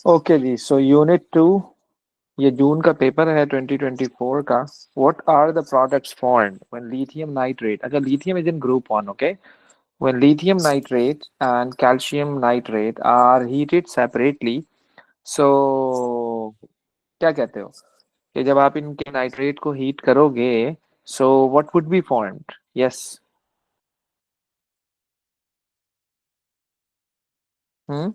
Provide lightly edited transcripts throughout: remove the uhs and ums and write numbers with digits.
Okay जी, so unit 2, ये जून का paper है 2024 का। What are the products formed when lithium nitrate, अच्छा lithium is in group 1, okay. When lithium nitrate and calcium nitrate are heated separately, so क्या कहते हो कि जब आप इनके नाइट्रेट को हीट करोगे, so what would be formed? Yes. Hmm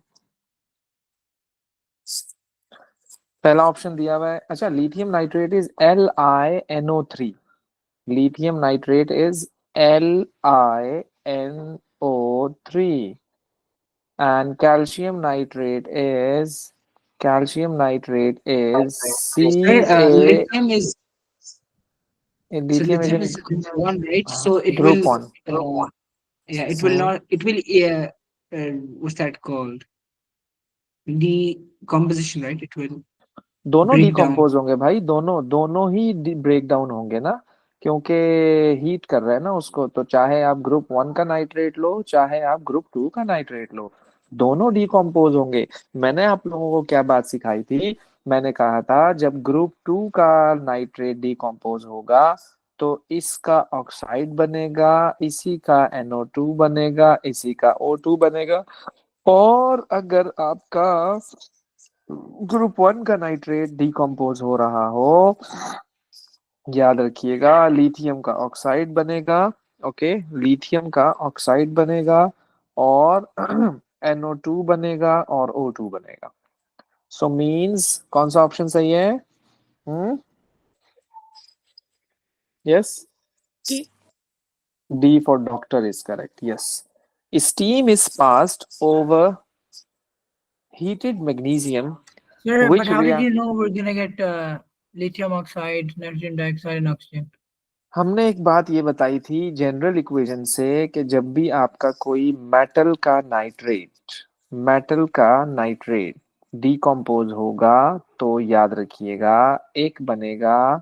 पहला ऑप्शन दिया हुआ है, अच्छा lithium nitrate is LiNO3। lithium nitrate is LiNO3, and calcium nitrate is Sir, Ca. Lithium is lithium in is one, right? So it group will, 1. yeah, it will Hmm. not, it will, what's that called? Decomposition, right? It will दोनों break down. Decompose होंगे भाई, दोनों दोनों ही break down होंगे ना, क्योंकि heat कर रहे हैं ना उसको, तो चाहे आप ग्रुप 1 का नाइट्रेट लो चाहे आप ग्रुप 2 का नाइट्रेट लो, दोनों डिकम्पोज होंगे। मैंने आप लोगों को क्या बात सिखाई थी? मैंने कहा था जब ग्रुप 2 का नाइट्रेट डिकम्पोज होगा तो इसका ऑक्साइड बनेगा, इसी का NO2 बनेगा, इसी का O2 बनेगा। और अगर आपका ग्रुप 1 का नाइट्रेट डिकम्पोज हो रहा हो, याद रखिएगा लिथियम का ऑक्साइड बनेगा। ओके, लिथियम का ऑक्साइड बनेगा और NO2 बनेगा और O2 बनेगा। सो मींस कौन सा ऑप्शन सही है? Hmm yes, D. D for doctor is correct, yes. Steam is passed over heated magnesium Sir, but which how did react, you know we're gonna get lithium oxide, nitrogen dioxide, and oxygen? हमने एक बात ये बताई थी general equation से कि जब भी आपका कोई मेटल का नाइट्रेट डिकम्पोज होगा तो याद रखिएगा एक बनेगा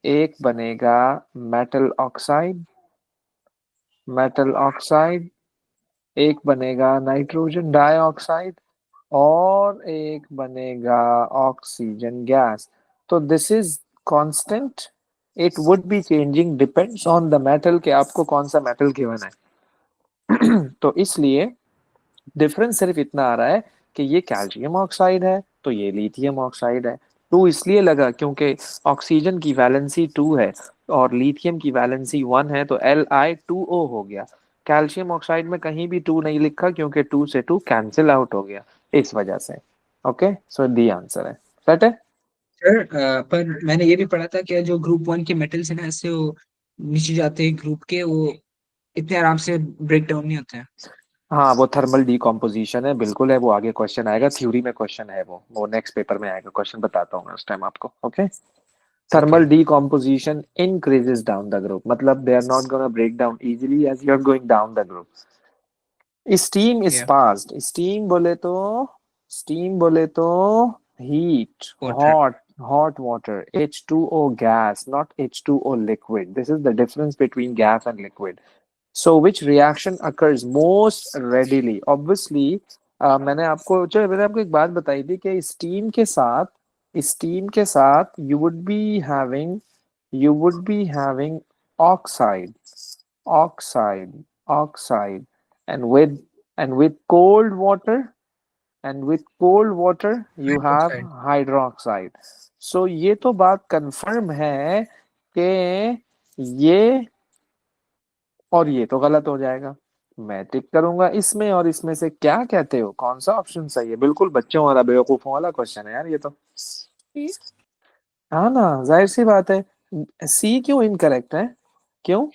एक बनेगा मेटल ऑक्साइड, एक बनेगा नाइट्रोजन डाइऑक्साइड और एक बनेगा ऑक्सीजन गैस। तो this is constant, it would be changing depends on the metal के आपको कौन सा मेटल गिवन है। तो इसलिए डिफरेंस सिर्फ इतना आ रहा है कि ये कैल्शियम ऑक्साइड है तो ये लिथियम ऑक्साइड है। टू इसलिए लगा क्योंकि ऑक्सीजन की वैलेंसी 2 है और लिथियम की वैलेंसी 1 है, तो Li2O हो गया। कैल्शियम ऑक्साइड में कहीं भी 2 नहीं लिखा क्योंकि 2 से 2 कैंसिल आउट हो गया, इस वजह से। ओके, सो डी आंसर है, सेट है। सर, पर मैंने ये भी पढ़ा था कि जो ग्रुप वन के मेटल्स हैं ना, ऐसे वो नीचे जाते हैं ग्रुप के, वो इतने आराम से ब्रेक डाउन नहीं होते हैं। हाँ, वो थर्मल डिकम्पोजिशन है, बिल्कुल है, वो आगे क्वेश्चन आएगा, थ्योरी में क्वेश्चन है, वो नेक्स्ट पेपर में आएगा क्वेश्चन, बताता हूँ मैं उस टाइम आपको। Okay, okay. thermal decomposition increases down the group, मतलब they are not gonna break down easily as you are going down the group. steam is या passed, steam बोले तो heat, water. hot water, H2O gas, not H2O liquid. This is the difference between gas and liquid. So which reaction occurs most readily? Obviously, मैंने आपको एक बात बताई थी कि स्टीम के साथ you would be having oxide, oxide, and with cold water, you have hydroxide. hydroxide. So ये तो बात कंफर्म है कि ये और ये तो गलत हो जाएगा। मैं टिक करूंगा इसमें और इसमें से, क्या कहते हो कौन सा ऑप्शन सही है? बिल्कुल बच्चों वाला बेवकूफों वाला क्वेश्चन है यार ये तो। C. हाँ ना, जाहिर सी बात है। सी क्यों इनकरेक्ट है? क्यों?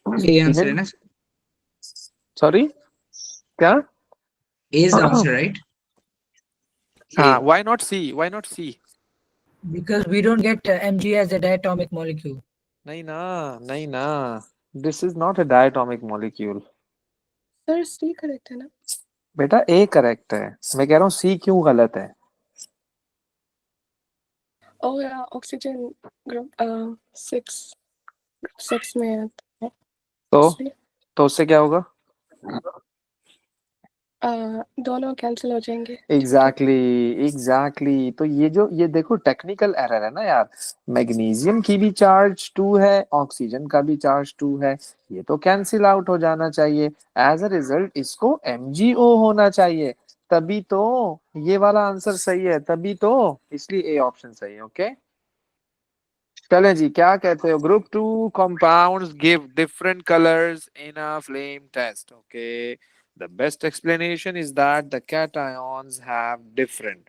ए आंसर है इजंट, ना? सॉरी, क्या? A is the answer, right? A. हाँ, why not C? Because we don't get Mg as a diatomic molecule. नहीं ना, नहीं ना, this is not a diatomic molecule. Sir, C correct है ना? बेटा ए करेक्ट है, मैं कह रहा हूँ सी क्यों गलत है। Oh yeah, oxygen group 6, group 6 में है। तो C. तो उससे क्या होगा? दोनों कैंसिल हो जाएंगे। एग्जैक्टली तो ये देखो टेक्निकल एरर है ना यार। मैग्नीशियम की भी चार्ज 2 है, ऑक्सीजन का भी चार्ज 2 है, ये तो कैंसिल आउट हो जाना चाहिए। एज अ रिजल्ट इसको MgO होना चाहिए, तभी तो ये वाला आंसर सही है, तभी तो, इसलिए ए ऑप्शन सही है। ओके चलें जी, क्या कहते हो? Group 2 compounds give different colors in a flame test. Okay, the best explanation is that the cations have different.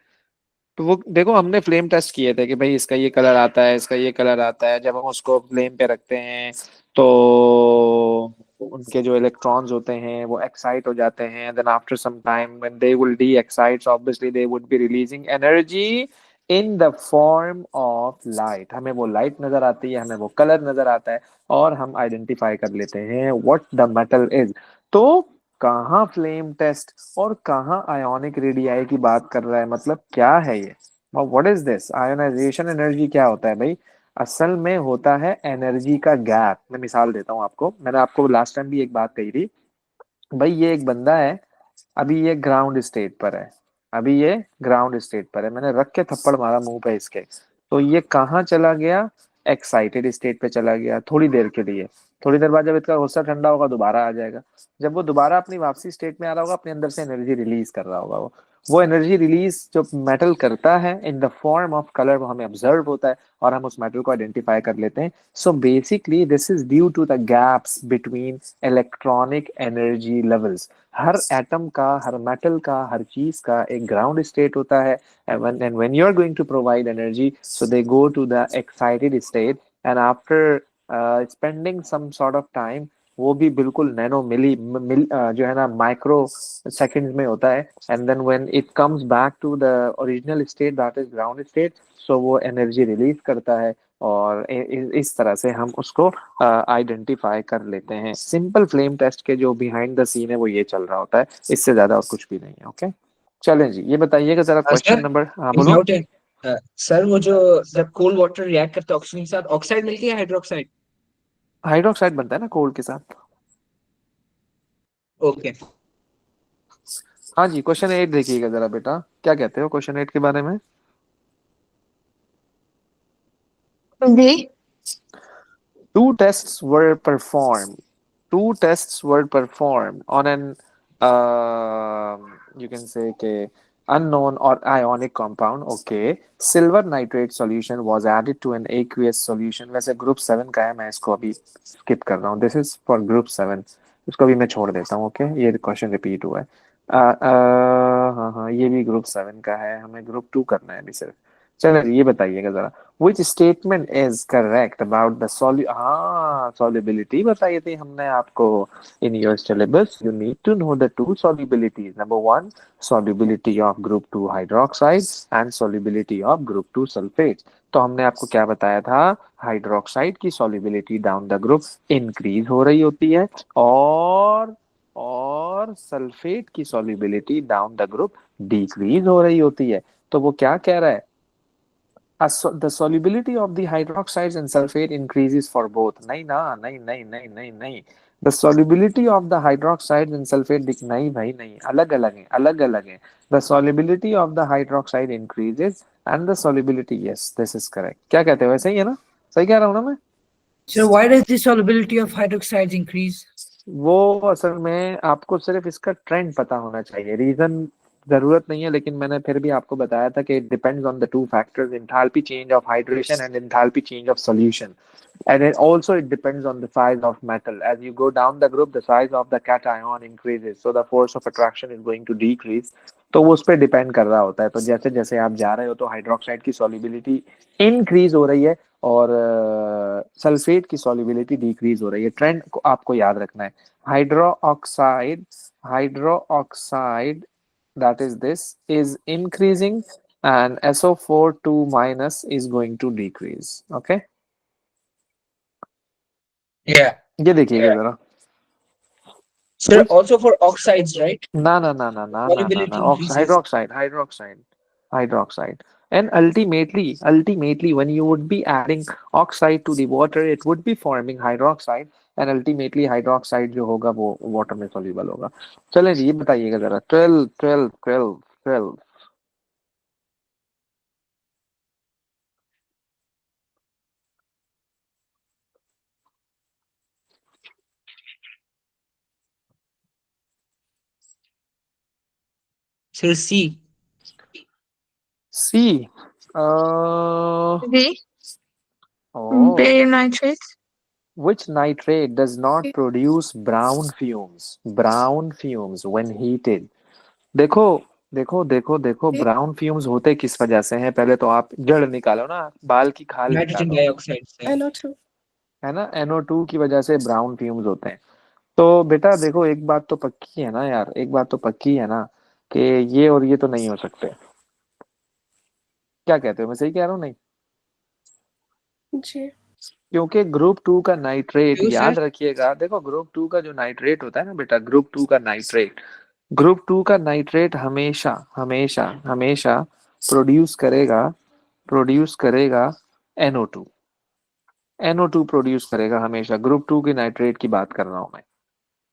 तो वो देखो, हमने फ्लेम टेस्ट किए थे कि भाई इसका ये कलर आता है, इसका ये कलर आता है। जब हम उसको फ्लेम पे रखते हैं तो उनके जो इलेक्ट्रॉन्स होते हैं वो एक्साइट हो जाते हैं। Then after some time when they will de excite, obviously they would be releasing energy in the form of light. हमें वो लाइट नजर आती है, हमें वो कलर नजर आता है, और हम आइडेंटिफाई कर लेते हैं व्हाट द मेटल इज। तो कहाँ फ्लेम टेस्ट और कहाँ आयोनिक रेडियाई की बात कर रहा है? मतलब क्या है ये? What is this? Ionization energy क्या होता है भाई? असल में होता है एनर्जी का गैप। मैं मिसाल देता हूँ आपको, मैंने आपको लास्ट टाइम भी एक बात कही थी। भाई ये एक बंदा है, अभी ये ग्राउंड स्टेट पर है, अभी ये ग्राउंड स्टेट पर है, मैंने रख के थप्पड़ मारा मुंह पे इसके, तो ये कहाँ चला गया? एक्साइटेड स्टेट पे चला गया थोड़ी देर के लिए। थोड़ी देर बाद जब इसका गुस्सा ठंडा होगा दोबारा आ जाएगा। जब वो दोबारा अपनी वापसी स्टेट में आ रहा होगा, अपने अंदर से एनर्जी रिलीज कर रहा होगा। वो एनर्जी रिलीज जो मेटल करता है इन द फॉर्म ऑफ कलर, वो हमें ऑब्जर्व होता है और हम उस मेटल को आइडेंटिफाई कर लेते हैं। So basically this is due to the gaps between electronic energy levels. हर एटम का, हर मेटल का, हर चीज का एक ग्राउंड स्टेट होता है, and when you are going to provide energy, so they go to the excited state, and after spending some sort of time, वो भी बिल्कुल नैनो जो है ना माइक्रो सेकंड्स में होता है, and then when it comes back to the original state, that is ground state, so वो एनर्जी रिलीज करता है, और इस तरह से हम उसको आइडेंटिफाई कर लेते हैं। सिंपल फ्लेम टेस्ट के जो बिहाइंड द सीन है वो ये चल रहा होता है, इससे ज्यादा और कुछ भी नहीं है। ओके चलें जी, ये बताइएगा जरा क्वेश्चन सर नंबर, हाँ एक बोलो। डाउट है। सर वो जो जब कोल्ड वाटर रिएक्ट करता है ऑक्सीजन के साथ, ऑक्साइड मिलती है हाइड्रोक्साइड? हाइड्रोक्साइड बनता है ना कोल्ड के साथ। ओके। हाँ जी, क्वेश्चन 8 देखिएगा जरा बेटा, क्या कहते हो क्वेश्चन 8 के बारे में? जी। Two tests were performed. Two tests were performed on an you can say के unknown or ionic compound. Okay, silver nitrate solution was added to an aqueous solution. वैसे ग्रुप 7 का है, मैं इसको अभी स्किप कर रहा हूँ। दिस इज फॉर ग्रुप 7, इसको भी मैं छोड़ देता हूँ। ओके ये क्वेश्चन रिपीट हुआ है। हाँ हाँ, ये भी ग्रुप 7 का है, हमें ग्रुप 2 करना है अभी सिर्फ। चलो ये बताइएगा जरा, which statement is correct about the हाँ solubility बताई थी हमने आपको। in your syllabus you need to know the two solubilities. Number one, solubility of group 2 hydroxides and solubility of group 2 sulfates. तो हमने आपको क्या बताया था? हाइड्रोक्साइड की solubility down the group increase हो रही होती है, और सल्फेट की solubility down the group decrease हो रही होती है। तो वो क्या कह रहा है? The solubility of the hydroxides and sulfate increases for both. नहीं ना, नहीं नहीं नहीं नहीं नहीं। The solubility of the hydroxides and sulfate नहीं भाई नहीं, अलग अलग है, अलग अलग है। The solubility of the hydroxide increases and the solubility, yes, this is correct. क्या कहते हो, सही है ना? सही कह रहा हूँ ना मैं? So why does the solubility of hydroxides increase? वो असल में आपको सिर्फ इसका ट्रेंड पता होना चाहिए, रीजन जरूरत नहीं है, लेकिन मैंने फिर भी आपको बताया था कि it depends on the two factors, enthalpy change of hydration and enthalpy change of solution, and also it depends on the size of metal. As you go down the group, the size of the cation increases, so the force of attraction is going to decrease. तो वो उस पर depend कर रहा होता है। तो जैसे जैसे आप जा रहे हो तो हाइड्रोक्साइड की सॉल्युबिलिटी इंक्रीज हो रही है और सल्फेट की सॉल्युबिलिटी डिक्रीज हो रही है। ट्रेंड को आपको याद रखना है। Hydroxide that is this is increasing, and SO4 2 minus is going to decrease. Okay, Yeah. ये देखिएगा जरा। Sir, also for oxides, right? ना ना ना ना ना ना ना Solubility ना, increases. hydroxide, and ultimately when you would be adding oxide to the water, it would be forming hydroxide, and ultimately hydroxide जो होगा वो वाटर में सॉल्युबल होगा। चलें जी, ये बताइएगा जरा, 12 12 12 12। Sir C. सी। B. ओ, Barium nitrate. which nitrate does not produce brown fumes? Brown fumes when heated. देखो देखो देखो देखो, B. ब्राउन फ्यूम्स होते किस वजह से हैं? पहले तो आप जड़ निकालो ना, बाल की खाल नाइट्रोजन निकालो, डाइऑक्साइड से। NO2. है ना, NO2 की वजह से ब्राउन फ्यूम्स होते हैं। तो बेटा देखो, एक बात तो पक्की है ना यार, एक बात तो पक्की है ना, कि ये और ये तो नहीं हो सकते। क्या कहते हो, मैं सही कह रहा हूँ नहीं? G. क्योंकि ग्रुप टू का नाइट्रेट, क्यों सर? याद रखिएगा, देखो ग्रुप टू का जो नाइट्रेट होता है ना बेटा, ग्रुप टू का नाइट्रेट, ग्रुप टू का नाइट्रेट हमेशा हमेशा हमेशा प्रोड्यूस करेगा NO2। NO2 प्रोड्यूस करेगा हमेशा, ग्रुप टू के नाइट्रेट की बात कर रहा हूं मैं।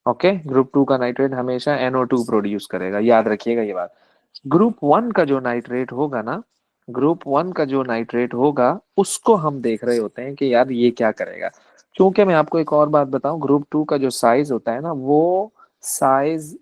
ओके, ग्रुप टू का नाइट्रेट हमेशा NO2 प्रोड्यूस करेगा, याद रखिएगा ये बात। ग्रुप वन का जो नाइट्रेट होगा ना, ग्रुप वन का जो नाइट्रेट होगा, उसको हम देख रहे होते हैं कि यार ये क्या करेगा। क्योंकि मैं आपको एक और बात बताऊं, ग्रुप टू का जो साइज होता है ना, वो साइज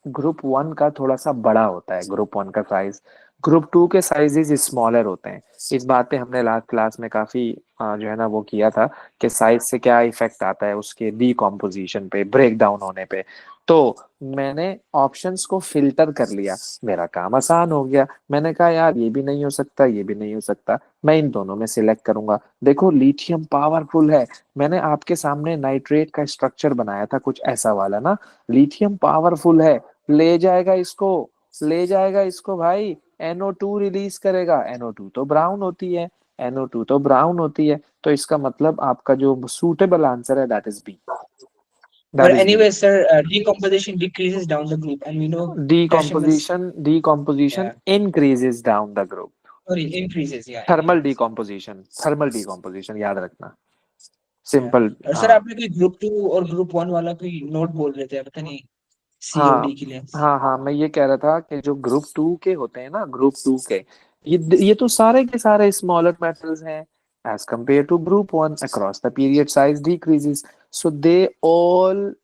ग्रुप वन का थोड़ा सा बड़ा होता है। ग्रुप वन का साइज ग्रुप टू के साइजेस स्मॉलर होते हैं। इस बात पे हमने लास्ट क्लास में काफी जो है ना वो किया था, कि साइज से क्या इफेक्ट आता है उसके डीकॉम्पोजिशन पे, ब्रेक डाउन होने पे। तो मैंने ऑप्शंस को फिल्टर कर लिया, मेरा काम आसान हो गया। मैंने कहा यार ये भी नहीं हो सकता, ये भी नहीं हो सकता, मैं इन दोनों में सिलेक्ट करूंगा। देखो लिथियम पावरफुल है, मैंने आपके सामने नाइट्रेट का स्ट्रक्चर बनाया था कुछ ऐसा वाला ना, लिथियम पावरफुल है, ले जाएगा इसको, ले जाएगा इसको भाई, NO2 रिलीज करेगा। NO2 तो ब्राउन होती है, NO2 तो ब्राउन होती है, तो इसका मतलब आपका जो सूटेबल आंसर है that is B, But that is B. anyway, sir, decomposition decreases down the group, and we know potassium is, Decomposition yeah, increases down the group। sorry, increases, yeah, thermal increases, decomposition, thermal decomposition याद रखना, yeah. Simple. और sir हाँ आपने कोई group 2 और group 1 वाला कोई note बोल रहे थे, पता नहीं, सी और हाँ डी के लिए। हाँ हाँ, मैं ये कह रहा था कि जो ग्रुप टू के होते हैं ना, ग्रुप टू के, ये तो सारे के सारे स्मॉलर मेटल्स हैं as compare to group one. Across the period size decreases, so they all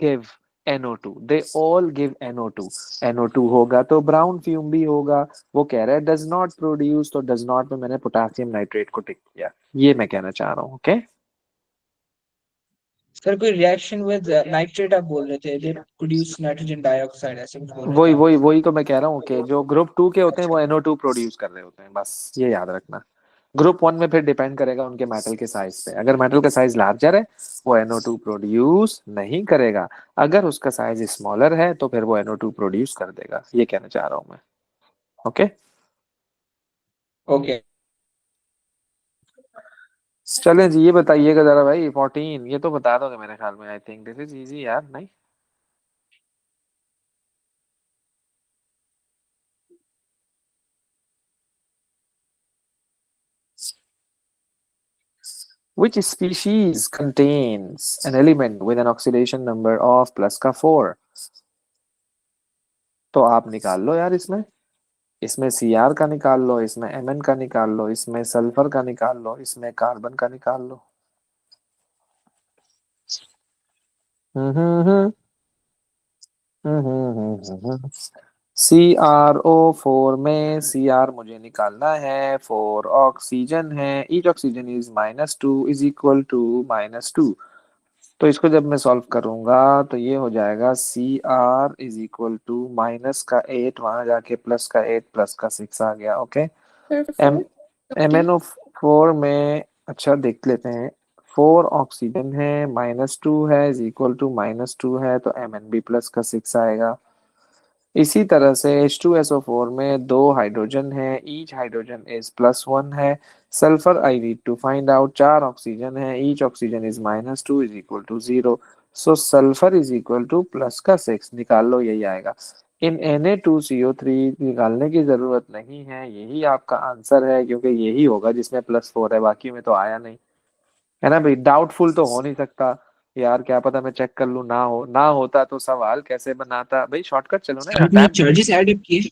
give NO2, they all give NO2। NO2 होगा तो ब्राउन फ्यूम भी होगा। वो कह रहा है डज नॉट प्रोड्यूस, तो डज नॉट में मैंने पोटेशियम नाइट्रेट को टिक किया, ये मैं कहना चाह रहा हूँ। ओके, सर कोई रिएक्शन विद नाइट्रेट आप बोल रहे थे, दे प्रोड्यूस नाइट्रोजन डाइऑक्साइड, ऐसे कुछ बोल रहे थे वही आप। वही वही तो मैं कह रहा हूँ कि जो ग्रुप टू के होते हैं अच्छा, वो NO2 प्रोड्यूस कर रहे होते हैं, बस ये याद रखना। ग्रुप वन में फिर डिपेंड करेगा उनके मेटल के साइज पे, अगर मेटल का साइज लार्जर है वो NO2 प्रोड्यूस नहीं करेगा, अगर उसका साइज स्मॉलर है तो फिर वो NO2 प्रोड्यूस कर देगा, ये कहना चाह रहा हूँ मैं। Okay, okay. चलें जी, ये बताइएगा जरा भाई, 14 ये तो बता दोगे मेरे ख्याल में, I think this is easy यार, नहीं? Which species contains an element with an oxidation number of plus का 4? तो आप निकाल लो यार, इसमें इसमें Cr का निकाल लो, इसमें Mn का निकाल लो, इसमें सल्फर का निकाल लो, इसमें कार्बन का निकाल लो। हम्म CrO4 में Cr मुझे निकालना है, 4 ऑक्सीजन है, each oxygen is -2 is equal to -2। तो इसको जब मैं सॉल्व करूंगा तो ये हो जाएगा Cr इज इक्वल टू -8, वहां जाके +8 +6 आ गया। Okay, M Therefore, D. MnO4 में, अच्छा देख लेते हैं, 4 ऑक्सीजन है, -2 है, इज इक्वल टू -2 है, तो Mn भी +6 आएगा। इसी तरह से H2SO4 में 2 हाइड्रोजन है, ईच हाइड्रोजन इज +1 है। Sulphur I need to find out, 4 oxygen है, each oxygen is -2 is equal to 0। So sulphur is equal to +6 निकाल लो, यही आएगा। इन Na2CO3 निकालने की जरूरत नहीं है, यही आपका आंसर है, क्योंकि यही होगा जिसमें +4 है, बाकी में तो आया नहीं। है ना भाई, डाउटफुल तो हो नहीं सकता यार, क्या पता मैं चेक कर लूं, ना होता तो सवाल कैसे बनाता भाई, शॉर्टकट चलो ना यार, आपने टाइम। चार्जेस ऐड अप किए?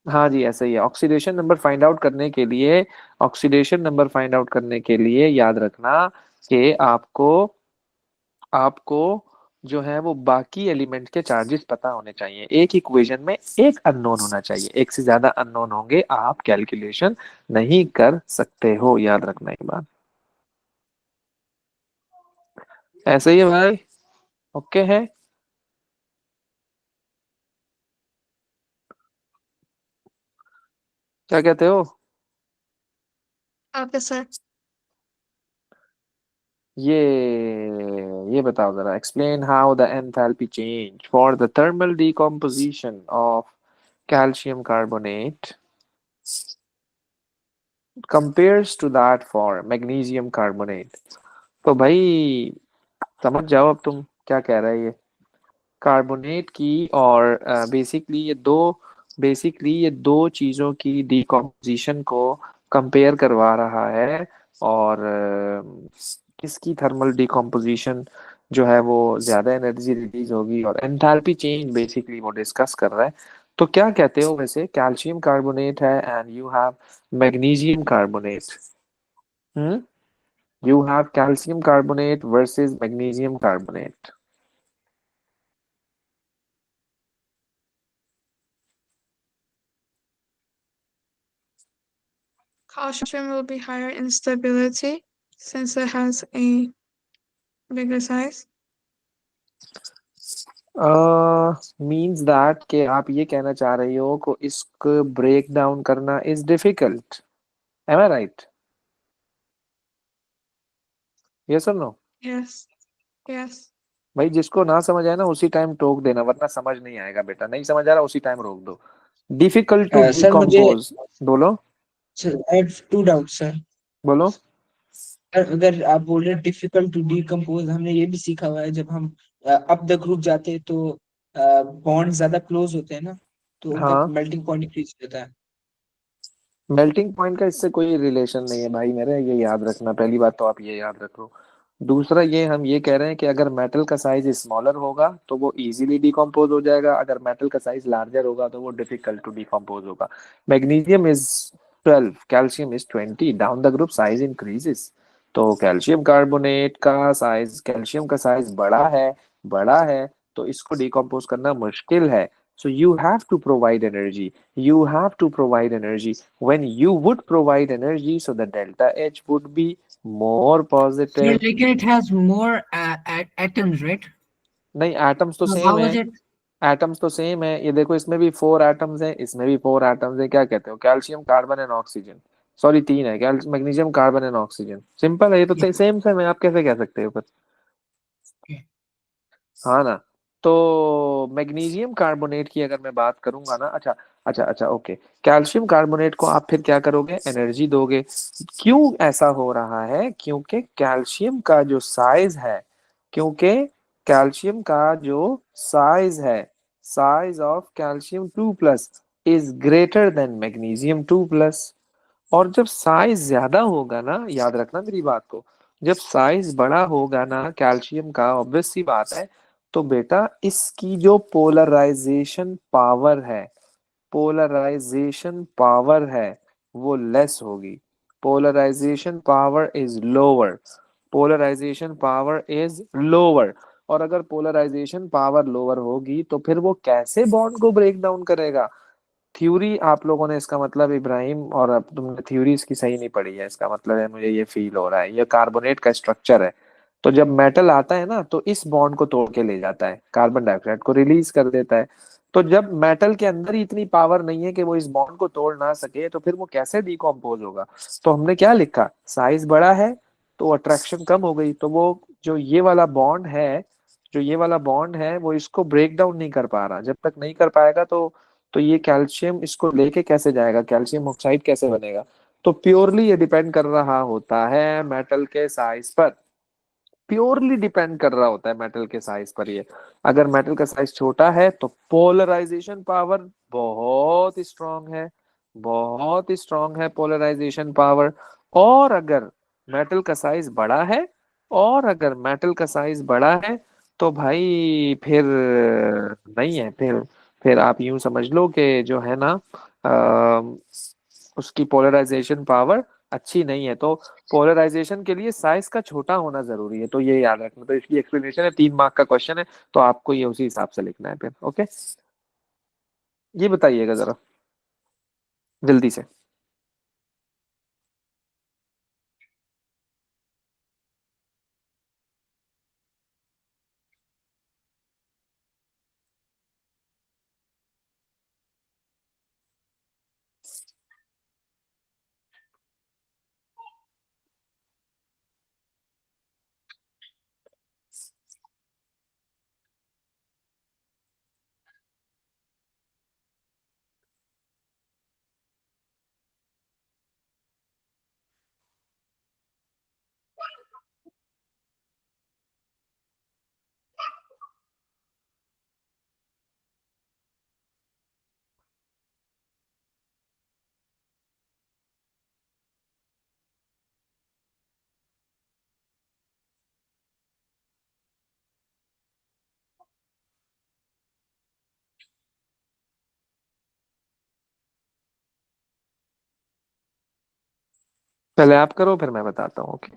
हाँ जी ऐसा ही है, ऑक्सीडेशन नंबर फाइंड आउट करने के लिए, ऑक्सीडेशन नंबर फाइंड आउट करने के लिए याद रखना कि आपको आपको जो है वो बाकी एलिमेंट के चार्जेस पता होने चाहिए, एक इक्वेशन में एक अननोन होना चाहिए, एक से ज्यादा अननोन होंगे आप कैलकुलेशन नहीं कर सकते हो, याद रखना ये बात। ऐसे ही है भाई, ओके है। क्या कहते हो? Okay, sir. ये बताओ जरा, explain how the enthalpy change for the thermal decomposition of calcium carbonate compares to that for magnesium carbonate. तो भाई समझ जाओ अब तुम क्या कह रहा है ये, कार्बोनेट की और बेसिकली ये दो चीजों की डिकम्पोजिशन को कंपेयर करवा रहा है, और किसकी थर्मल डिकम्पोजिशन जो है वो ज्यादा एनर्जी रिलीज होगी, और एंथैल्पी चेंज बेसिकली वो डिस्कस कर रहा है। तो क्या कहते हो वैसे, कैल्शियम कार्बोनेट है and you have magnesium carbonate, hmm, you have calcium carbonate versus magnesium carbonate. Calcium will be higher in stability since it has a bigger size. Means that कि आप ये कहना चाह रही हो को इसको ब्रेक डाउन करना is difficult, am I right? Yes और नो? Yes. Yes. भाई जिसको ना समझ आए ना उसी टाइम टोक देना, वरना समझ नहीं आएगा बेटा, नहीं समझ आ रहा उसी टाइम रोक दो। डिफिकल्ट टू सर मुझे, डिकम्पोज, बोलो I have two doubt sir. बोलो। अगर आप बोल रहे डिफिकल्ट टू डिकम्पोज, हमने ये भी सीखा हुआ है जब हम अप द ग्रुप जाते हैं तो बॉन्ड ज्यादा क्लोज होते हैं ना, तो उनका हाँ, मेल्टिंग पॉइंट इंक्रीज होता है। मेल्टिंग पॉइंट का इससे कोई रिलेशन नहीं है भाई मेरे, ये याद रखना, पहली बात तो आप ये याद रखो। दूसरा ये हम ये कह रहे हैं कि अगर मेटल का साइज स्मॉलर होगा तो वो इजीली डिकम्पोज हो जाएगा, अगर मेटल का साइज लार्जर होगा तो वो डिफिकल्ट टू डिकम्पोज होगा। Magnesium is 12, calcium is 20, down the group size increases. तो कैल्शियम का साइज बड़ा है तो इसको डिकम्पोज करना मुश्किल है। So you have to provide energy. You have to provide energy. When you would provide energy, so the delta H would be more Sir, positive. लेकिन it has more atoms, right? नहीं, atoms तो So same how है, is it? Atoms तो same है, ये देखो इसमें भी 4 एटम्स हैं, इसमें भी 4 एटम्स हैं, क्या कहते हो, calcium carbon and oxygen, sorry 3 है, magnesium carbon and oxygen, simple है ये तो, सेम सेम है, आप कैसे कह सकते हो फिर, Okay. हाँ ना। तो मैग्नीशियम कार्बोनेट की अगर मैं बात करूंगा ना, अच्छा अच्छा अच्छा ओके, कैल्शियम कार्बोनेट को आप फिर क्या करोगे, एनर्जी दोगे। क्यों ऐसा हो रहा है, क्योंकि कैल्शियम का जो साइज है, क्योंकि कैल्शियम का जो साइज है, size of calcium 2+ is greater than magnesium 2+। और जब साइज ज्यादा होगा ना, याद रखना मेरी बात को, जब साइज बड़ा होगा ना कैल्शियम का, ऑब्वियस सी बात है, तो बेटा इसकी जो पोलराइजेशन पावर है वो लेस होगी, polarization power is lower, polarization power is lower. और अगर पोलराइजेशन पावर लोअर होगी तो फिर वो कैसे बॉन्ड को ब्रेक डाउन करेगा? थ्योरी आप लोगों ने, इसका मतलब इब्राहिम, और अब तुमने थ्योरी इसकी सही नहीं पढ़ी है, इसका मतलब है, मुझे ये फील हो रहा है, ये कार्बोनेट का स्ट्रक्चर है। तो जब मेटल आता है ना तो इस बॉन्ड को तोड़ के ले जाता है, कार्बन डाइऑक्साइड को रिलीज कर देता है। तो जब मेटल के अंदर ही इतनी पावर नहीं है कि वो इस बॉन्ड को तोड़ ना सके, तो फिर वो कैसे डिकम्पोज होगा? तो हमने क्या लिखा, साइज बड़ा है तो अट्रैक्शन कम हो गई, तो वो जो ये वाला बॉन्ड है, वो इसको ब्रेक डाउन नहीं कर पा रहा, जब तक नहीं कर पाएगा तो ये कैल्शियम इसको लेके कैसे जाएगा, कैल्शियम ऑक्साइड कैसे बनेगा? तो प्योरली ये डिपेंड कर रहा होता है मेटल के साइज पर, प्योरली डिपेंड कर रहा होता है मेटल के साइज पर ये। अगर मेटल का साइज छोटा है तो पोलराइजेशन पावर बहुत स्ट्रांग है, बहुत स्ट्रांग है पोलराइजेशन पावर। और अगर मेटल का साइज बड़ा है और अगर मेटल का साइज बड़ा है तो भाई फिर नहीं है, फिर आप यूं समझ लो कि जो है ना उसकी पोलराइजेशन पावर अच्छी नहीं है। तो पोलराइजेशन के लिए साइज का छोटा होना जरूरी है, तो ये याद रखना। तो इसकी एक्सप्लेनेशन है, 3 मार्क का क्वेश्चन है, तो आपको ये उसी हिसाब से लिखना है फिर। ओके, ये बताइएगा जरा जल्दी से। पहले आप करो फिर मैं बताता हूँ। ओके,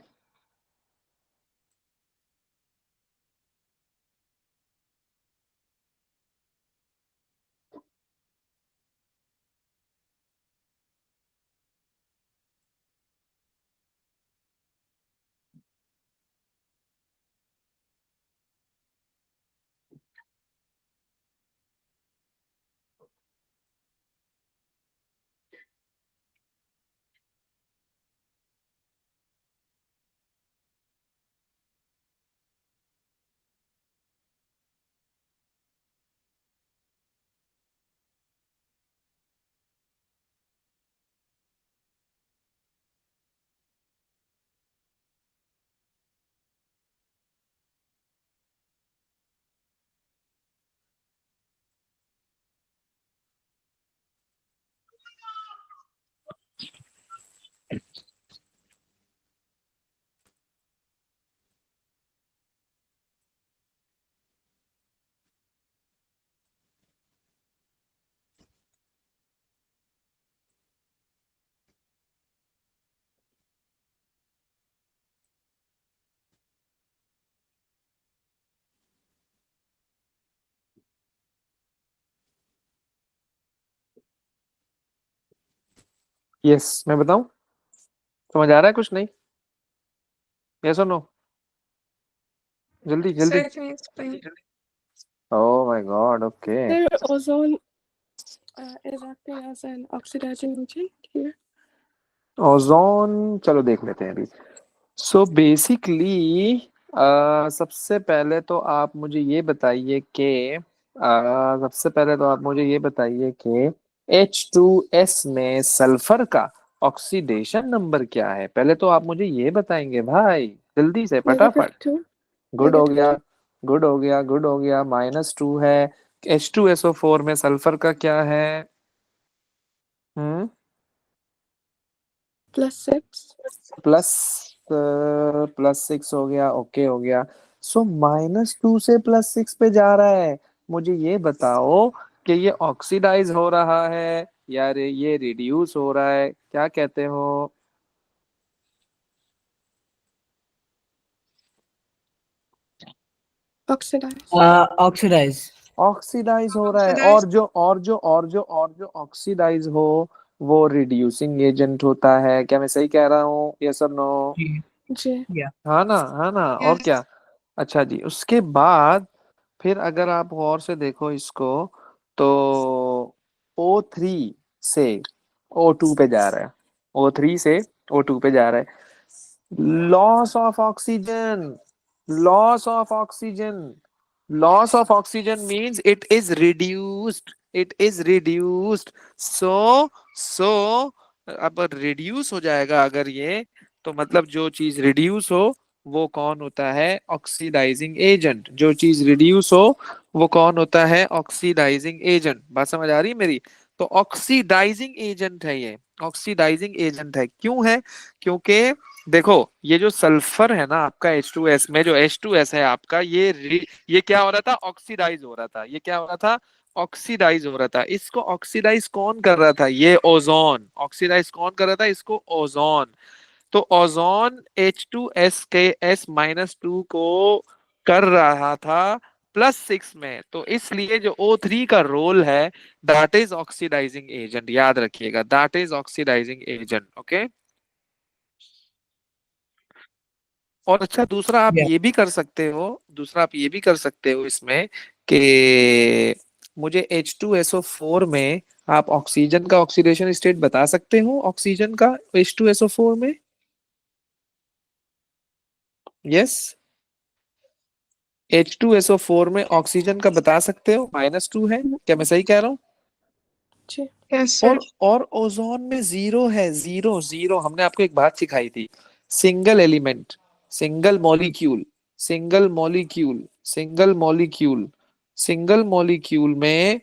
यस मैं बताऊं? समझ आ रहा है कुछ नहीं? यस और नो? जल्दी जल्दी। Sir, can you explain? Oh my God, okay. Sir, ozone is acting as an oxidizing agent here. Ozone, चलो देख लेते हैं अभी। सो बेसिकली सबसे पहले तो आप मुझे ये बताइए कि सबसे पहले तो आप मुझे ये बताइए कि H2S में सल्फर का ऑक्सीडेशन नंबर क्या है? पहले तो आप मुझे ये बताएंगे भाई, जल्दी से फटाफट। -2. गुड हो गया, -2. गुड हो गया, गुड हो गया। -2 है। H2SO4 में सल्फर का क्या है? हम्म, +6. प्लस +6 हो गया, ओके हो गया। सो -2 से +6 पे जा रहा है। मुझे ये बताओ कि ये ऑक्सीडाइज हो रहा है या ये रिड्यूस हो रहा है, क्या कहते हो? Oxidize. ऑक्सीडाइज। ऑक्सीडाइज हो रहा है। Oxidize. और जो ऑक्सीडाइज हो वो रिड्यूसिंग एजेंट होता है। क्या मैं सही कह रहा हूँ? यस और नो? जी। J. या हाँ ना, हाँ ना, और Yes. क्या? अच्छा जी, उसके बाद फिर अगर आप गौर से देखो इसको, तो O3 से O2 पे जा रहा है। O3 से O2 पे जा रहा है। Loss of oxygen, loss of oxygen, loss of oxygen means it is reduced, it is reduced. So अब रिड्यूस हो जाएगा अगर ये, तो मतलब जो चीज रिड्यूस हो वो कौन होता है? Oxidizing agent. जो चीज रिड्यूस हो वो कौन होता है? Oxidizing agent. बात समझ आ रही है मेरी? तो ऑक्सीडाइजिंग एजेंट है ये, ऑक्सीडाइजिंग एजेंट है। क्यों है? क्योंकि देखो ये जो सल्फर है ना आपका H2S में, जो H2S है आपका, ये क्या हो रहा था, ऑक्सीडाइज हो रहा था। ये क्या हो रहा था, ऑक्सीडाइज हो रहा था। इसको ऑक्सीडाइज कौन कर रहा था, ये ओजोन। ऑक्सीडाइज कौन कर रहा था इसको, ओजोन। तो ओजोन H2S के S-2 को कर रहा था +6 में। तो इसलिए जो O3 का रोल है, दैट इज ऑक्सीडाइजिंग एजेंट। याद रखिएगा, that is oxidizing agent. Okay. और अच्छा, दूसरा आप Yeah. ये भी कर सकते हो, दूसरा आप ये भी कर सकते हो इसमें कि मुझे H2SO4 में आप ऑक्सीजन का ऑक्सीडेशन स्टेट बता सकते हो, ऑक्सीजन का H2SO4 में। यस, H2SO4 में ऑक्सीजन का बता सकते हो, -2 है, क्या मैं सही कह रहा हूँ? जी Yes, sir. और ओजोन में 0 है, 0 0। हमने आपको एक बात सिखाई थी, single element, single molecule, single molecule, single molecule, single molecule में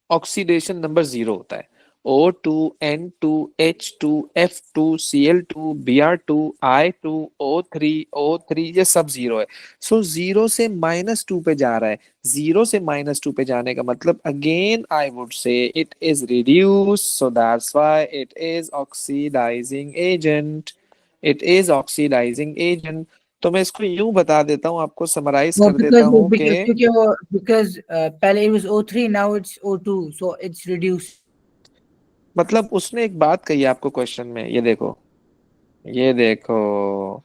ऑक्सीडेशन नंबर 0 होता है। O2, N2, H2, F2, Cl2, Br2, I2, O3, O3, ये सब 0 है। सो 0 से -2 पे जा रहा है। 0 से -2 पे जाने का मतलब, again I would say, it is reduce, so that's why it is oxidizing agent. It is oxidizing agent. तो मैं इसको यूं बता देता हूं, आपको समराइज No, कर देता हूं कि because पहले it was O3, now it's O2, so it's reduced. मतलब उसने एक बात कही आपको क्वेश्चन में, ये देखो, ये देखो।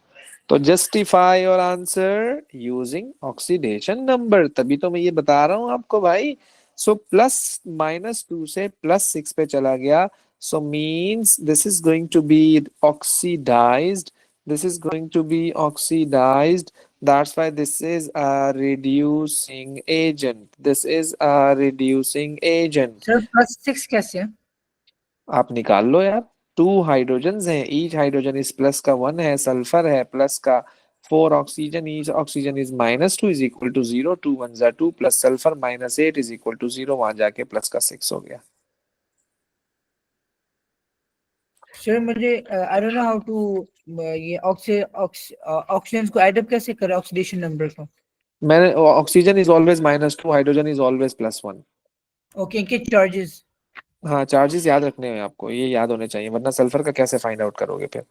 तो justify your answer using oxidation number, तभी तो मैं ये बता रहा हूं आपको भाई। सो +-2 से +6 पे चला गया। So means this is going to be oxidized, this is going to be oxidized. That's why this is a reducing agent, this is a reducing agent. Sir, +6 कैसे है? आप निकाल लो यार। 2 हाइड्रोजन हैं, ईच हाइड्रोजन इज प्लस का 1 है, sulphur है plus का 4 oxygen, each oxygen is -2 is equal to 0, 2 1 जा 2 plus sulphur -8 is equal to 0, वहां जाके प्लस का 6 हो गया। Sir, मुझे I don't know how to ये ऑक्सीजन को एड अप कैसे करें, ऑक्सीडेशन नंबर को? मैंने oxygen is always -2, hydrogen is always +1। Okay, इनके चार्जेस। हाँ, चार्जेस याद रखने हैं आपको, ये याद होने चाहिए, वरना सल्फर का कैसे फाइंड आउट करोगे फिर।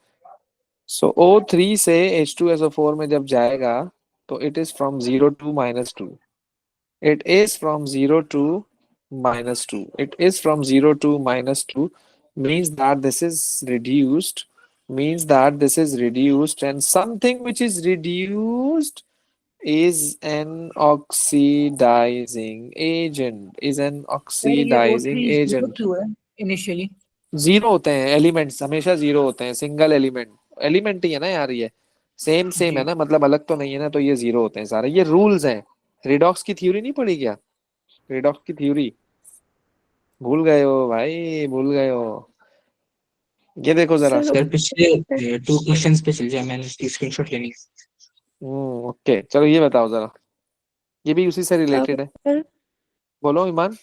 सो O3 से H2SO4 में जब जाएगा, तो it is from 0 to -2। It is from 0 to -2. It is from 0 to -2, means that this is reduced, means that this is reduced, and something which is reduced is an oxidizing agent, is an sir ये oxidizing O3 0 agent। क्यों है initially? Zero होते हैं elements, हमेशा zero होते हैं, single element, element ही है ना यार, ये सेम सेम है जी ना, मतलब अलग तो नहीं है ना, तो ये जीरो होते हैं सारे, ये रूल्स हैं। रिडॉक्स की थ्योरी नहीं पढ़ी क्या, रिडॉक्स की थ्योरी भूल गए हो भाई, भूल गए हो। ये देखो जरा। सर सर पिछले 2 क्वेश्चंस पे चल जाए, मैंने उसकी स्क्रीनशॉट लेनी है। ओके, चलो ये बताओ जरा, ये भी उसी से रिलेटेड है। सर बोलो ईमान।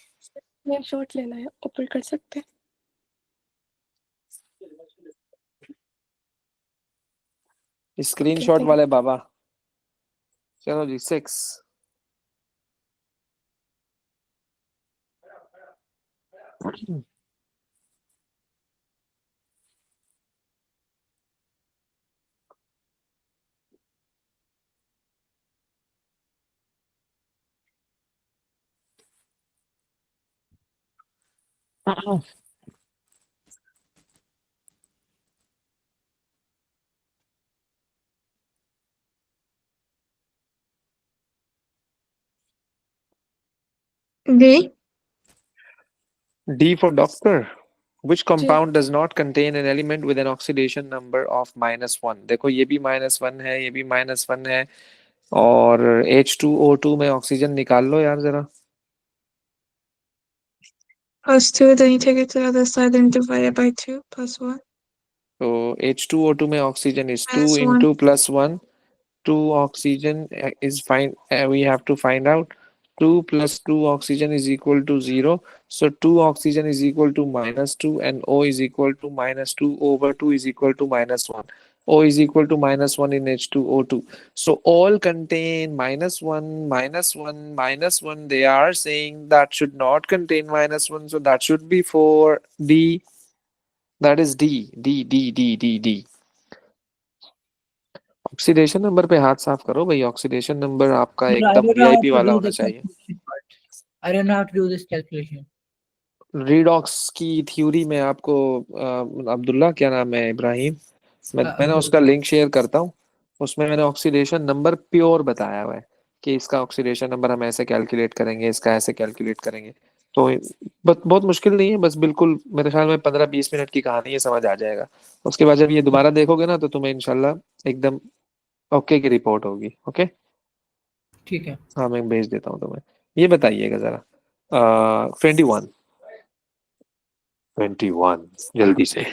शॉट लेना है, ऊपर कर सकते हैं? स्क्रीनशॉट थैंक वाले बाबा। चलो जी, 6। D. D for doctor. Which ji compound does not contain an element with an oxidation number of -1? देखो ये भी -1 है, ये भी -1 है, और H2O2 में ऑक्सीजन निकाल लो यार जरा। +2, then you take it to the other side and divide it by 2, +1. तो H2O2 में oxygen is 2 -1. into +1, 2 oxygen is fine, we have to find out 2 plus 2 oxygen is equal to 0. So 2 oxygen is equal to -2 and O is equal to -2 over 2 is equal to -1. O is equal to -1 in H2O2. So all contain -1, -1, -1. They are saying that should not contain -1. So that should be for D. That is D, D, D, D, D, D. Oxidation number पे हाथ साफ करो भाई. Oxidation number आपका I एकदम don't know how VIP to वाला do होना the चाहिए. calculation part. I don't know how to do this calculation. Redox की थ्योरी में आपको अब्दुल्ला, क्या नाम है, इब्राहिम, मैंने Abdul. उसका लिंक शेयर करता हूँ. उसमें मैंने ऑक्सीडेशन नंबर प्योर बताया हुआ है कि इसका ऑक्सीडेशन नंबर हम ऐसे कैलकुलेट करेंगे, इसका ऐसे कैलकुलेट करेंगे. तो बहुत मुश्किल नहीं है, बस बिल्कुल मेरे ख्याल में 15-20 मिनट की कहानी है, समझ आ जाएगा. उसके बाद जब ये दोबारा देखोगे ना तो तुम्हें इंशाल्लाह एकदम ओके की रिपोर्ट होगी. ओके, ठीक है. हाँ मैं भेज देता हूँ तुम्हें. ये बताइएगा जरा 21 21 जल्दी से.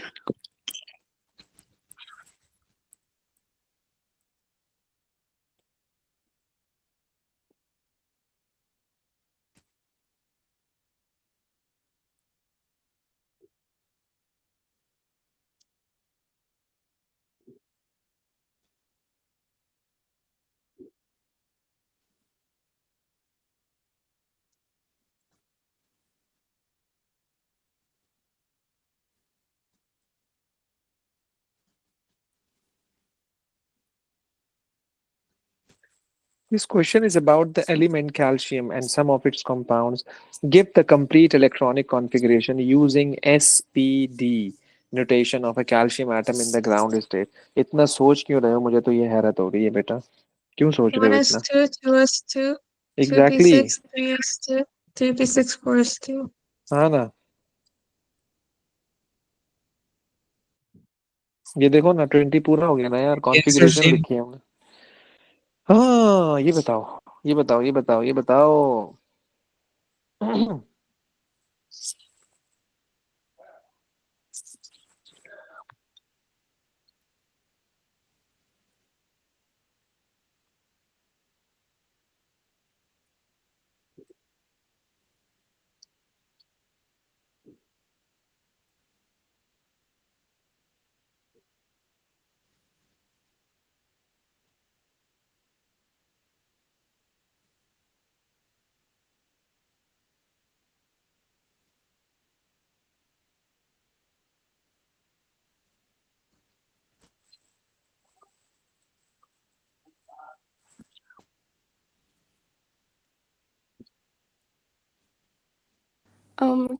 This question is about the element calcium and some of its compounds. Give the complete electronic configuration using SPD notation of a calcium atom in the ground state. इतना सोच क्यों रहे हो? मुझे तो ये हैरत हो रही है बेटा. क्यों सोच रहे हो इतना? 1s2, 2s2, Exactly. 2p6, 3s2, 3p6, 4s2. हाँ ना, ये देखो ना 20 पूरा हो गया ना यार. Answer configuration same. लिखी है हमने. हाँ ये बताओ, ये बताओ, ये बताओ, ये बताओ.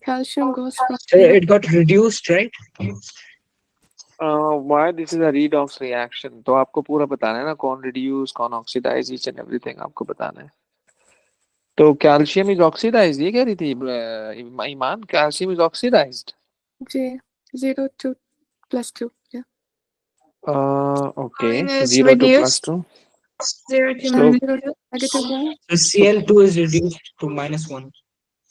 Calcium goes from So it got reduced, right? Why this is a redox reaction? तो आपको पूरा बताना है ना, कौन रिड्यूस, कौन ऑक्सीडाइज, ईच एंड एवरीथिंग आपको बताना है. तो कैल्शियम इज ऑक्सीडाइज्ड, ये कह रही थी Iman. Calcium is oxidised. J 0 to +2. Yeah. Okay, Mine is 0 to reduced. +2. 0 to So, -0 to -1. So Cl2 is reduced to -1.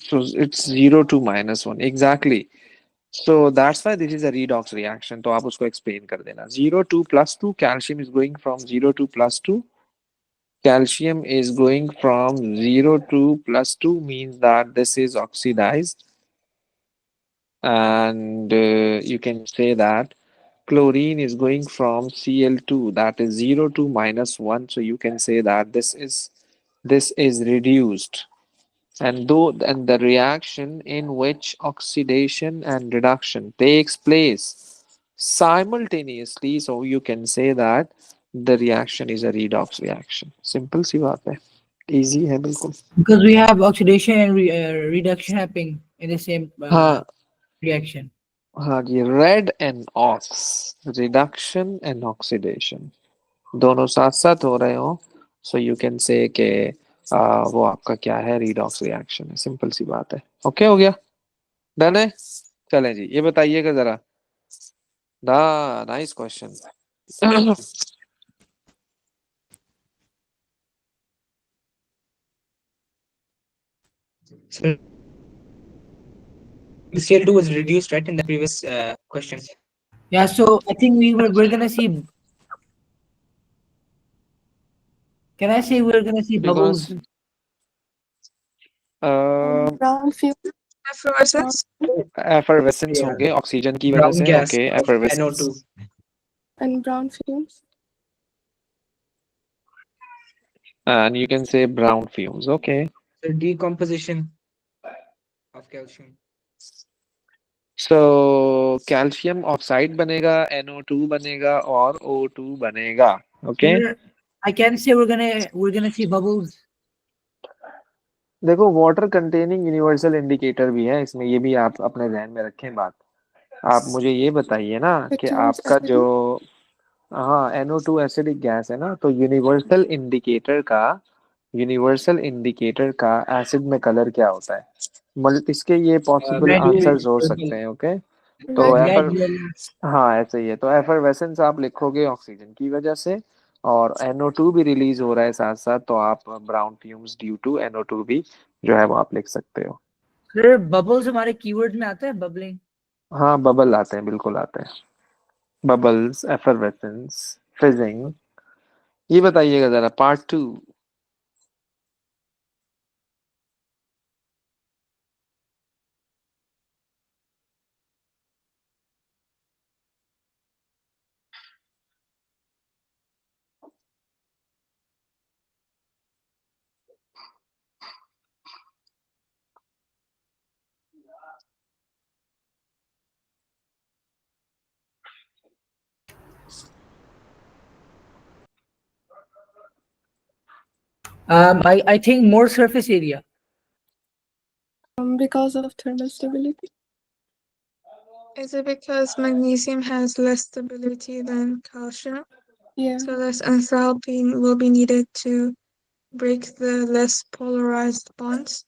so it's 0 to -1 exactly. So that's why this is a redox reaction. तो आप उसको explain कर देना. 0 to +2, calcium is going from 0 to +2. Calcium is going from 0 to +2 means that this is oxidized. And you can say that chlorine is going from Cl2, that is 0 to -1. So you can say that this is reduced. And the reaction in which oxidation and reduction takes place simultaneously, so you can say that the reaction is a redox reaction. Simple सी बात है, easy है बिल्कुल. Because we have oxidation and reduction happening in the same हाँ reaction. हाँ जी, red and ox, reduction and oxidation दोनों साथ साथ हो रहे हो. सो यू कैन से के वो आपका क्या है, रीडॉक्स रिएक्शन है. सिंपल सी बात है. ओके हो गया, डन है. चलें जी, ये बताइएगा जरा. Nice question. So Cl2 was reduced, right, in the previous question. Yeah, so I think we're gonna see. Can I say we're gonna see bubbles? Because Brown fumes. Effervescence. Effervescence Yeah. होंगे oxygen की वजह Brown से. gas okay, of effervescence. NO2. And brown fumes. And you can say brown fumes. Okay. So decomposition of calcium. So calcium oxide बनेगा, NO2 बनेगा और O2 बनेगा. Okay. Sir, I can say we're gonna see bubbles. देखो, water containing universal indicator भी है इसमें, ये भी आप अपने ध्यान में रखें बात. आप मुझे ये बताइए ना कि It turns आपका जो, acidic. हाँ, NO2 एसिडिक गैस है ना, तो यूनिवर्सल इंडिकेटर का एसिड में कलर क्या होता है? इसके ये पॉसिबल Red, Blue, आंसर्स हो purple. सकते हैं. ओके. तो Red. red, एफर yellow. हाँ, ऐसे ही है. तो एफरवेसेंस आप लिखोगे ऑक्सीजन की वजह से, और NO2 भी रिलीज हो रहा है साथ साथ, तो आप brown fumes due to NO2 भी जो है वो आप लिख सकते हो. Sir, bubbles हमारे कीवर्ड में आता है, bubbling. हाँ, बबल आते हैं, बिल्कुल आते हैं. Bubbles, effervescence, fizzing. ये बताइएगा जरा, part 2. I think more surface area. Because of thermal stability. Is it because magnesium has less stability than calcium? Yeah. So less enthalpy will be needed to break the less polarized bonds.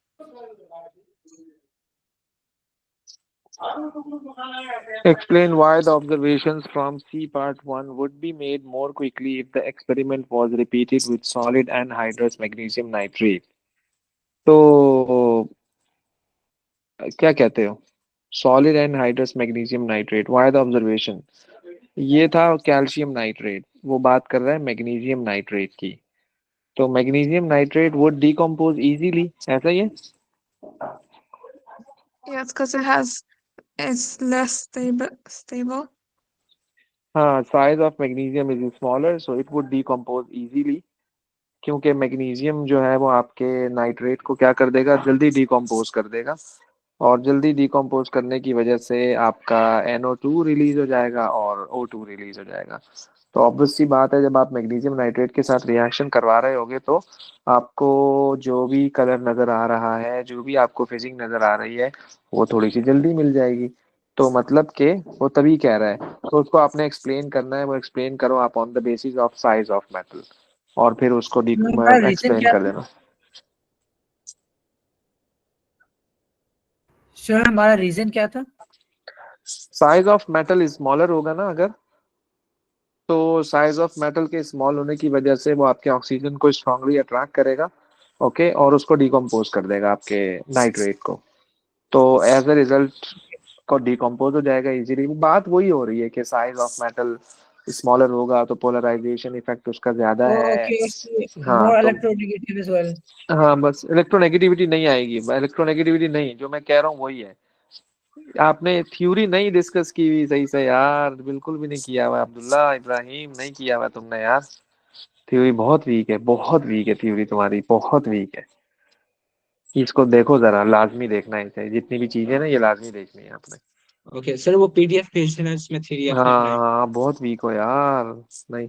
Explain why the observations from C part 1 would be made more quickly if the experiment was repeated with solid anhydrous magnesium nitrate. तो क्या कहते हो? Solid anhydrous magnesium nitrate, why the observation? ये था calcium nitrate, वो बात कर रहा है मैग्नीशियम नाइट्रेट की. तो magnesium nitrate would decompose easily, ऐसा ही है. Yes, because it's less stable. हाँ, size of magnesium is smaller so it would decompose easily. क्योंकि मैग्नीशियम जो है वो आपके नाइट्रेट को क्या कर देगा, जल्दी डिकम्पोज कर देगा. और जल्दी डिकम्पोज करने की वजह से आपका NO2 रिलीज हो जाएगा और O2 रिलीज हो जाएगा. तो ऑब्वियस सी बात है, जब आप मैग्नीशियम नाइट्रेट के साथ रिएक्शन करवा रहे होगे तो आपको जो भी कलर नज़र आ रहा है, जो भी आपको फिजिंग नज़र आ रही है, वो थोड़ी सी जल्दी मिल जाएगी. तो मतलब कि वो तभी कह रहा है, तो उसको आपने एक्सप्लेन करना है, वो एक्सप्लेन करो आप on the basis of size of metal, और फिर उसको हमारा रीजन एक्सप्लेन क्या कर था? देना. सर, हमारा रीजन क्या था? साइज ऑफ मेटल स्मॉलर होगा ना अगर, तो साइज ऑफ मेटल के स्मॉल होने की वजह से वो आपके ऑक्सीजन को स्ट्रांगली अट्रैक्ट करेगा. ओके. और उसको डिकम्पोज कर देगा आपके नाइट्रेट को. तो एज अ रिजल्ट को डिकम्पोज हो जाएगा इजीली. बात वही हो रही है कि साइज ऑफ मेटल स्मॉलर होगा तो पोलराइजेशन इफेक्ट उसका ज्यादा है. Okay, okay. हाँ More तो, electronegative as well. हाँ, बस इलेक्ट्रोनेगेटिविटी नहीं आएगी. इलेक्ट्रोनेगेटिविटी नहीं, जो मैं कह रहा हूँ वही है. आपने थ्योरी नहीं डिस्कस की हुई सही से यार, बिल्कुल भी नहीं किया हुआ अब्दुल्ला इब्राहिम, नहीं किया हुआ तुमने यार. थ्योरी बहुत वीक है, बहुत वीक है थ्योरी तुम्हारी, बहुत वीक है. इसको देखो जरा, लाजमी देखना है इसे, जितनी भी चीजें ना ये लाजमी देखनी है आपने. Okay, सर वो PDF भेज देना जिसमें थ्योरी हाँ आपने बनाई. हाँ, बहुत वीक हो यार. नहीं,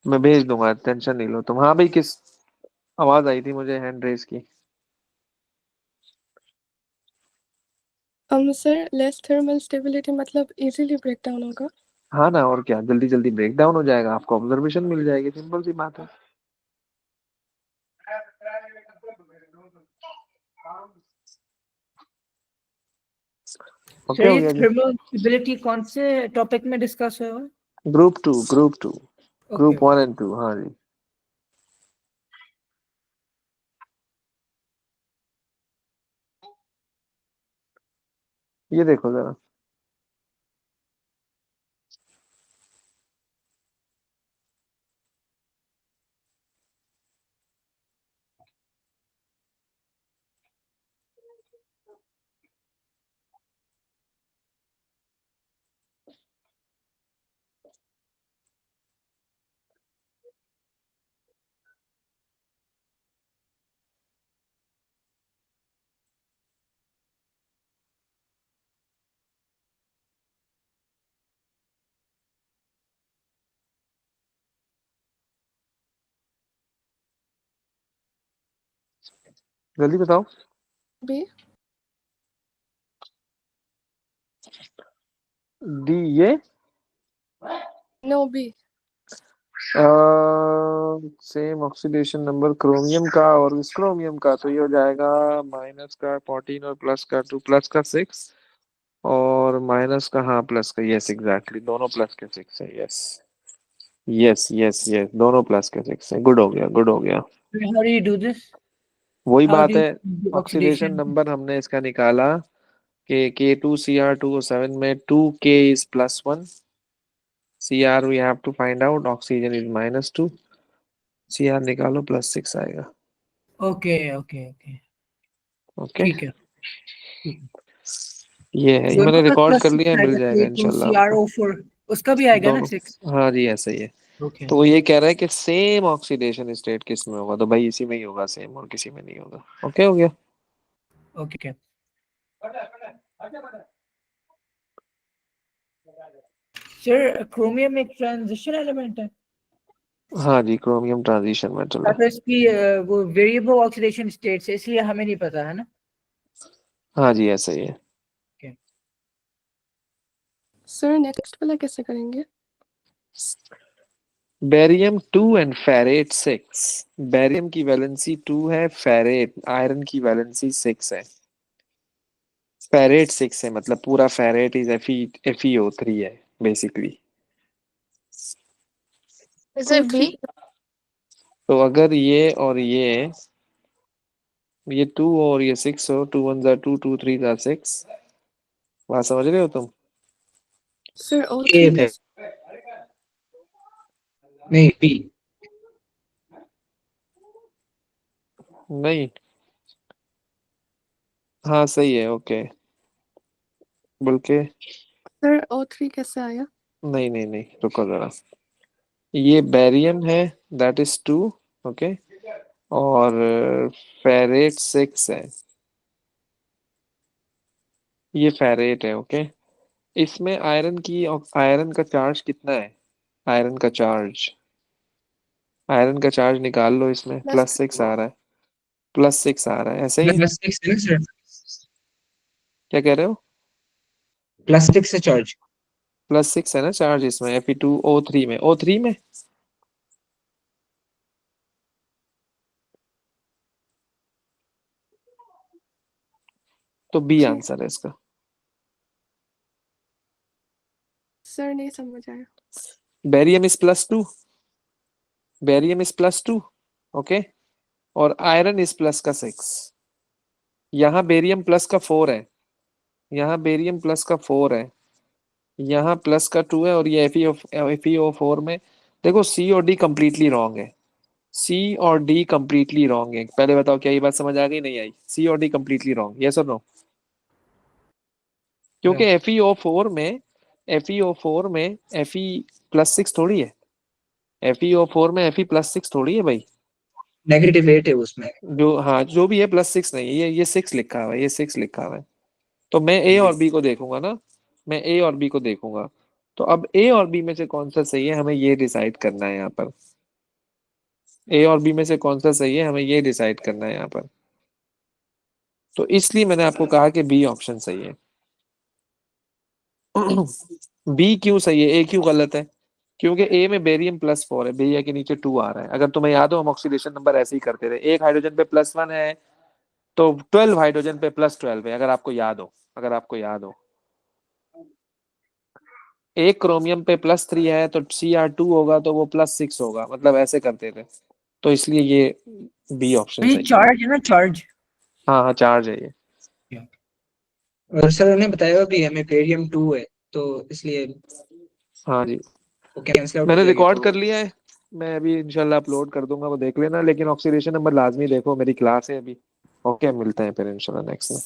मैं भेज दूंगा, टेंशन नहीं लो तुम. हाँ भाई, किस आवाज आई थी मुझे हैंड रेस की? Sir, less thermal stability मतलब easily break down होगा. हाँ ना, और क्या, जल्दी जल्दी ब्रेक डाउन हो जाएगा, आपको ऑब्जर्वेशन मिल जाएगी, सिंपल सी बात है. सर, ओके हो ये गया जी. थर्मल स्टेबिलिटी कौन से टॉपिक में डिस्कस हुआ? Group two. Okay, group 1 and 2, हाँ जी. ये देखो जरा. जल्दी बताओ। B. डी ये No, B. Same oxidation number chromium का और इस क्रोमियम का, तो ये हो जाएगा माइनस का 14 और प्लस का 2, प्लस का 6 और माइनस का, हाँ प्लस का, यस एग्जैक्टली, दोनों प्लस के 6 है, यस यस यस यस, दोनों प्लस के 6 है। गुड हो गया, गुड हो गया। How do you do this? वही How बात do you है, do ऑक्सीडेशन oxidation? नंबर हमने इसका निकाला कि K2Cr2O7 में 2K is +1, Cr we have to find out, oxygen is -2, Cr निकालो +6 आएगा। Okay, okay, okay. ओके, ठीक है। ये है, ये दोनों मैंने का रिकॉर्ड कर +6 लिया है, मिल आएगा, जाएगा इंशाल्लाह आपको। K2CrO4 उसका भी आएगा ना दोनों, 6? हाँ जी ऐसा ही है। ओके तो वो ये कह रहा है कि सेम ऑक्सीडेशन स्टेट किस में होगा, तो भाई इसी में ही होगा सेम, और किसी में नहीं होगा। ओके हो गया। ओके। सर क्रोमियम एक ट्रांजिशन एलिमेंट है, हाँ जी, क्रोमियम ट्रांजिशन मेटल है। तो इसकी वो वेरिएबल ऑक्सीडेशन स्टेट है, इसलिए हमें नहीं पता है ना। हाँ जी ऐसा ही है। Sir, next वाला कैसे करेंगे? Barium 2 and ferrate 6। बेरियम की वैलेंसी 2 है, फेरेट आयरन की वैलेंसी 6 है। फेरेट 6 है, मतलब पूरा फेरेट इज FeO3 है बेसिकली। Is it B? तो अगर ये 2 और ये 6 हो, 2 1 जा 2, 2 3 जा 6, बात समझ रहे हो तुम? Sir, A O3 है, कैसे? नहीं B। नहीं, हाँ सही है, ओके, बल्कि Sir, O3 कैसे आया? नहीं नहीं नहीं, रुको जरा, ये बेरियम है, दैट इज 2, ओके, और फेरेट 6 है, ये फेरेट है, ओके। इसमें आयरन का चार्ज कितना है? आयरन का चार्ज निकाल लो, इसमें Plus +6 आ रहा है, +6 आ रहा है, ऐसे ही है? +6 है ना सर, क्या कह रहे हो? +6 है चार्ज। +6 है ना चार्ज इसमें, Fe2O3 में, O3 में। तो बी जी। आंसर है इसका। Sir, नहीं समझ आया। Barium is +2, barium is +2, okay, और आयरन इज प्लस का 6। यहाँ बेरियम प्लस का 4 है, यहाँ बेरियम प्लस का 4 है, यहाँ प्लस का 2 है, और ये FeO4 में देखो, सी और डी कंप्लीटली रॉन्ग है, सी और डी कंप्लीटली रॉन्ग है। पहले बताओ क्या ये बात समझ आ गई, नहीं आई? सी और डी कंप्लीटली रॉन्ग, यस और नो? क्योंकि FeO4 में Fe+6 थोड़ी है, FeO4 में Fe+6 थोड़ी है भाई। -8 है उसमें। जो, हाँ जो भी है, +6 नहीं है, ये 6 लिखा हुआ है, ये 6 लिखा हुआ है। तो मैं ए और बी को देखूंगा ना, मैं ए और बी को देखूंगा। तो अब ए और बी में से कौन सा सही है, हमें ये डिसाइड करना है यहाँ पर। ए और बी में से कौन सा सही है, हमें ये डिसाइड करना है यहाँ पर। तो इसलिए मैंने आपको कहा कि बी ऑप्शन सही है। बी क्यों सही है, ए क्यों गलत है? क्योंकि ए में बेरियम +4 है, बेरिया के नीचे 2 आ रहा है। अगर तुम्हें याद हो, हम ऑक्सीडेशन नंबर ऐसे ही करते थे, एक हाइड्रोजन पे +1 है तो 12 हाइड्रोजन पे +12 है, अगर आपको याद हो। एक क्रोमियम पे +3 है तो Cr2 होगा तो वो +6 होगा, मतलब ऐसे करते थे। तो इसलिए ये बी ऑप्शन ये सही है। चार्ज है ना, चार्ज। हाँ हाँ, चार्ज है ये। और सर उन्होंने बताया भी हमें बेरियम 2 है, तो इसलिए हाँ जी, वो कैंसिल आउट हो मैंने जाएगी। रिकॉर्ड तो कर लिया है, मैं अभी इंशाल्लाह अपलोड कर दूंगा, वो देख लेना, लेकिन ऑक्सीडेशन नंबर लाजमी देखो, मेरी क्लास है अभी। ओके, मिलते हैं फिर इंशाल्लाह नेक्स्ट में।